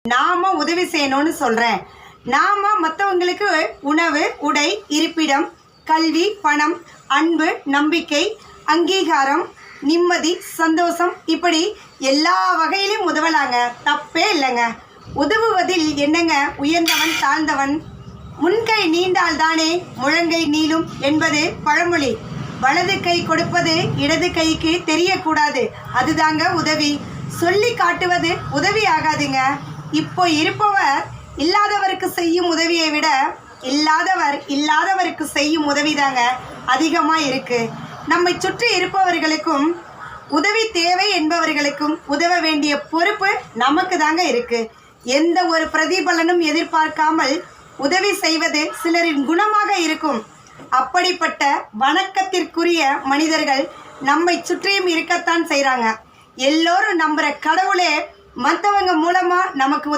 நாம உதவி செய்யணும்னு சொல்றேன். நாம மற்றவங்களுக்கு உணவு, உடை, இருப்பிடம், கல்வி, பணம், அன்பு, நம்பிக்கை, அங்கீகாரம், நிம்மதி, சந்தோஷம், இப்படி எல்லா வகையிலும் உதவலாங்க. தப்பே இல்லைங்க. உதவுவதில் என்னங்க உயர்ந்தவன் தாழ்ந்தவன்? முன்கை நீண்டால் தானே முழங்கை நீளும் என்பது பழமொழி. வலது கை கொடுப்பது இடது கைக்கு தெரியக்கூடாது. அதுதாங்க உதவி. சொல்லி காட்டுவது உதவி ஆகாதுங்க. இப்போ இருப்பவர் இல்லாதவருக்கு செய்யும் உதவியை விட இல்லாதவர் இல்லாதவருக்கு செய்யும் உதவி தாங்க அதிகமாக இருக்கு. நம்மை சுற்றி இருப்பவர்களுக்கும் உதவி தேவை என்பவர்களுக்கும் உதவ வேண்டிய பொறுப்பு நமக்கு தாங்க இருக்கு. எந்த ஒரு பிரதிபலனும் எதிர்பார்க்காமல் உதவி செய்வது சிலரின் குணமாக இருக்கும். அப்படிப்பட்ட வணக்கத்திற்குரிய மனிதர்கள் நம்மை சுற்றியும் இருக்கத்தான் செய்கிறாங்க. எல்லோரும் நம்புகிற கடவுளே மற்றவங்க மூலமாக நமக்கு